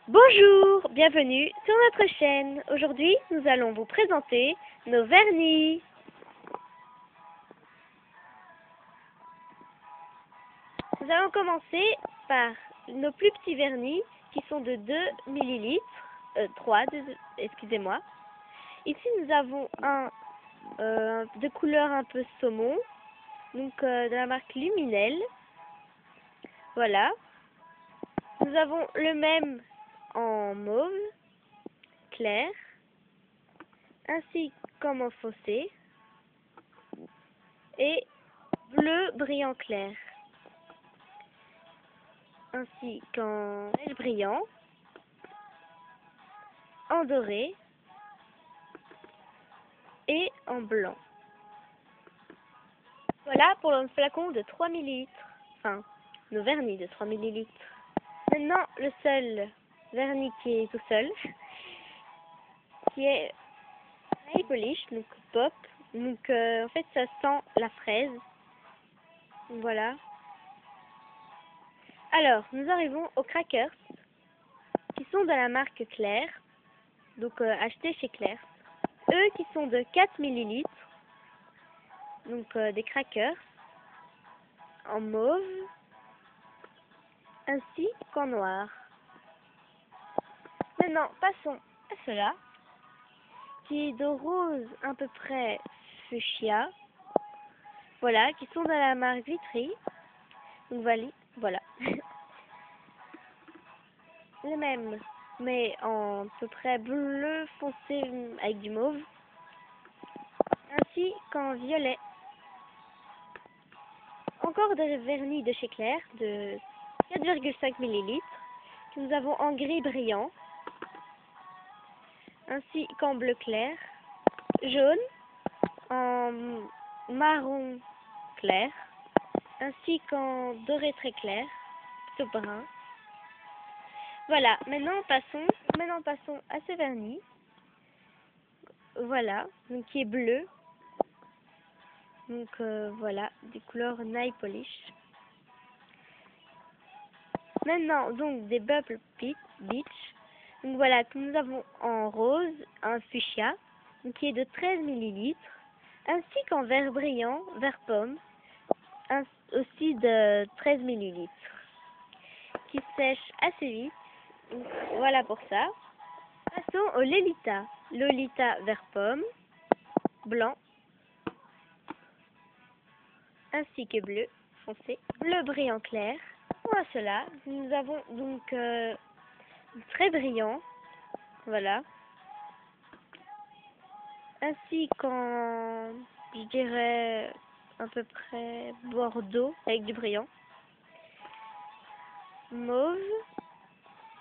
Bonjour, bienvenue sur notre chaîne. Aujourd'hui, nous allons vous présenter nos vernis. Nous allons commencer par nos plus petits vernis qui sont de 2 millilitres, 3, excusez-moi. Ici, nous avons un de couleur un peu saumon, donc de la marque Luminel. Voilà. Nous avons le même en mauve clair, ainsi qu'en mauve foncé et bleu brillant clair, ainsi qu'en beige brillant, en doré et en blanc. Voilà pour le flacon de 3 millilitres, enfin nos vernis de 3 millilitres. Maintenant le seul vernis qui est tout seul, qui est nail polish, donc pop, donc en fait ça sent la fraise. Voilà. Alors nous arrivons aux crackers, qui sont de la marque Claire, donc achetés chez Claire. Eux qui sont de 4 millilitres, donc des crackers en mauve ainsi qu'en noir. Maintenant passons à cela qui est de rose à peu près fuchsia, voilà, qui sont de la marque Vitry, donc voilà. Les mêmes mais en à peu près bleu foncé avec du mauve, ainsi qu'en violet. Encore des vernis de chez Claire de 4,5 millilitres que nous avons en gris brillant, ainsi qu'en bleu clair, jaune, en marron clair, ainsi qu'en doré très clair, plutôt brun. Voilà, maintenant passons à ce vernis. Voilà, donc qui est bleu. Donc voilà, des couleurs nail polish. Maintenant, donc des Bubble Beach. Donc voilà, que nous avons en rose, un fuchsia, donc qui est de 13 millilitres, ainsi qu'en vert brillant, vert pomme, aussi de 13 millilitres, qui sèche assez vite. Donc, voilà pour ça. Passons au Lolita. Lolita vert pomme, blanc, ainsi que bleu foncé, bleu brillant clair. Voilà cela. Nous avons donc très brillant, voilà, ainsi qu'en, je dirais, à peu près bordeaux avec du brillant, mauve,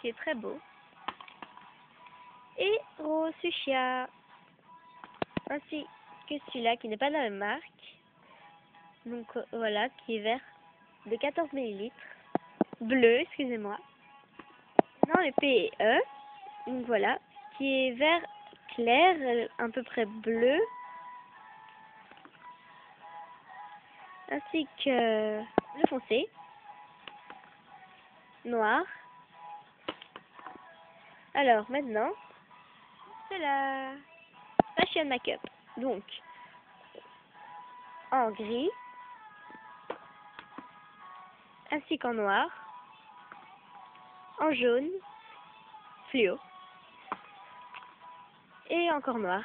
qui est très beau, et rose fuchsia, ainsi que celui-là qui n'est pas de la même marque, donc voilà, qui est vert de 14 millilitres, bleu, excusez-moi, non le P et E, donc voilà, qui est vert clair, à peu près bleu, ainsi que bleu foncé, noir. Alors maintenant, c'est la Fashion Makeup. Donc, en gris, ainsi qu'en noir, en jaune, fluo, et encore noir.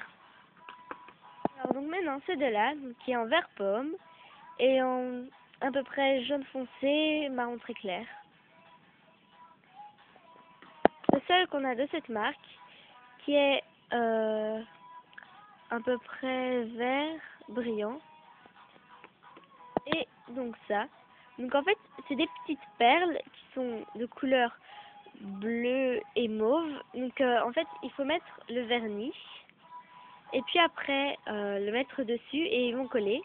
Alors donc maintenant, c'est de là, donc, qui est en vert pomme, et en à peu près jaune foncé, marron très clair. Le seul qu'on a de cette marque, qui est à peu près vert brillant. Et donc ça. Donc en fait, c'est des petites perles qui sont de couleur bleu et mauve. Donc en fait, il faut mettre le vernis. Et puis après, le mettre dessus et ils vont coller.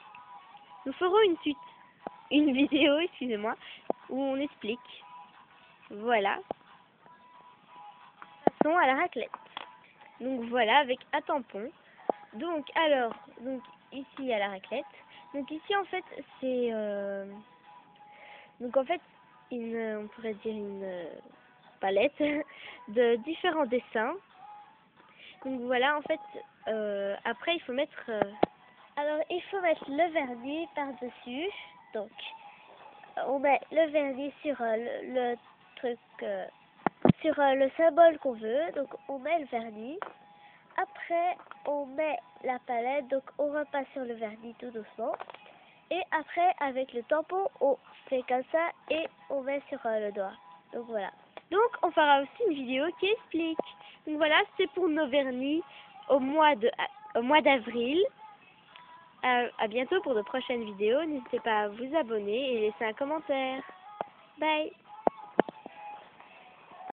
Nous ferons une vidéo, excusez-moi, où on explique. Voilà. Passons à la raclette. Donc voilà, avec un tampon. Donc alors, donc ici à la raclette. Donc ici en fait c'est donc en fait on pourrait dire palette de différents dessins. Donc voilà, en fait, après il faut mettre... Alors il faut mettre le vernis par-dessus. Donc on met le vernis sur le truc, sur le symbole qu'on veut. Donc on met le vernis. Après on met la palette, donc on repasse sur le vernis tout doucement. Et après avec le tampon on fait comme ça et on met sur le doigt. Donc voilà. Donc on fera aussi une vidéo qui explique. Donc voilà, c'est pour nos vernis au mois d'avril. À bientôt pour de prochaines vidéos. N'hésitez pas à vous abonner et laisser un commentaire. Bye!